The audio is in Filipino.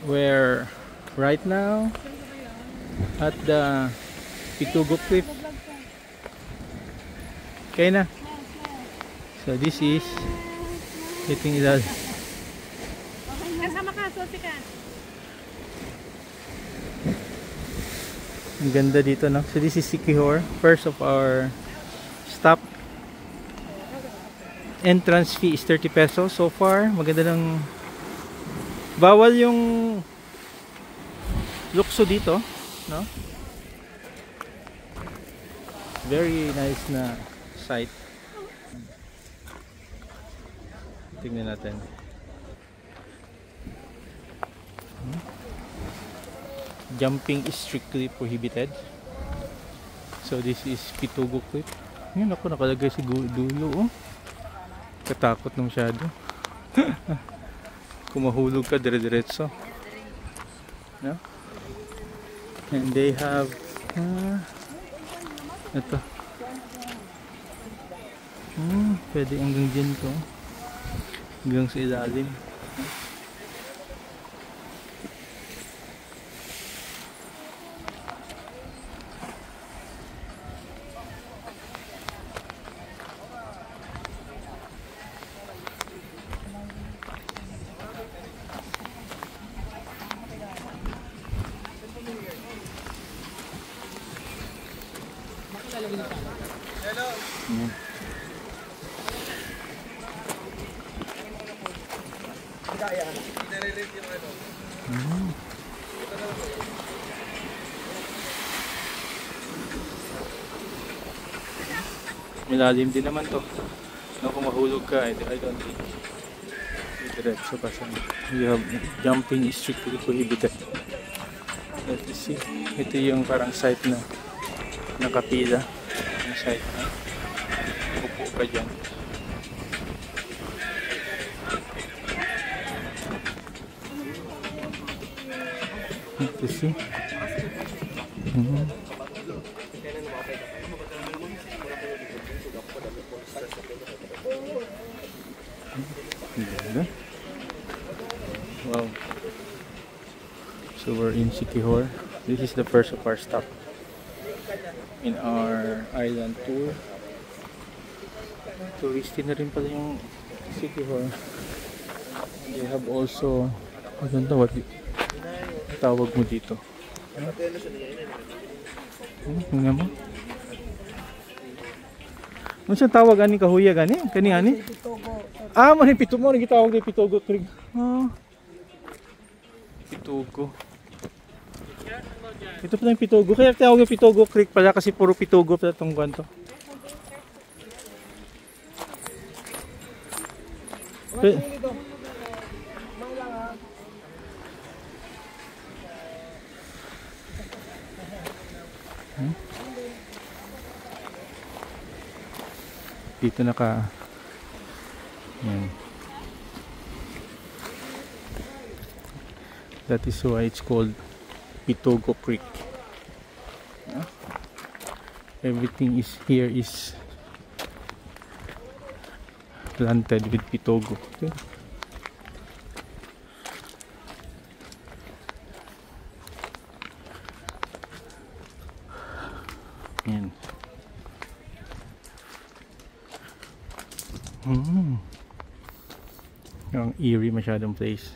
We're right now at the Pitugo Cliff. Okay na. So this is hitting that. Okay, nasama ka, susi ka. Ang ganda dito, no? So this is Siquijor, first of our stop. Entrance fee is 30 pesos so far. Maganda ng bawal yung lukso dito, no? Very nice na site. Tingnan natin. Jumping is strictly prohibited. So this is Pitugo Cliff. Ngayon ako nakalagay si dulo, oh. Katakot na masyado. Kung mahulog ka dire-diretso, no? And they have ito. Pwede hanggang dyan to. Hanggang sa ilalim. Malalim din naman to. No, kung mahulog ka, I don't think diretso pa siya. You have jumping is strictly prohibited. Let's see. Ito yung parang site na nakapila. Yung site na upo ka dyan. Let's see. Wow. So we're in Siquijor. This is the first of our stop in our island tour. Touristy na rin pala yung Siquijor. They have also, I don't know what tawag mo dito. Tingnan mo. Ano siyang tawag ani kahuya gani? Kani ani? Ah, man pitugo mo rin gitawag ni Pitugo Creek. Ah. Pitugo. Ito pala yung Pitugo. Kaya tawag yung Pitugo Creek pala kasi puro Pitugo pala itong kwanto. Dito naka yan. That is why it's called Pitugo Creek. Everything is here is planted with Pitugo. Okay. Yan. Ang eerie masyadong place.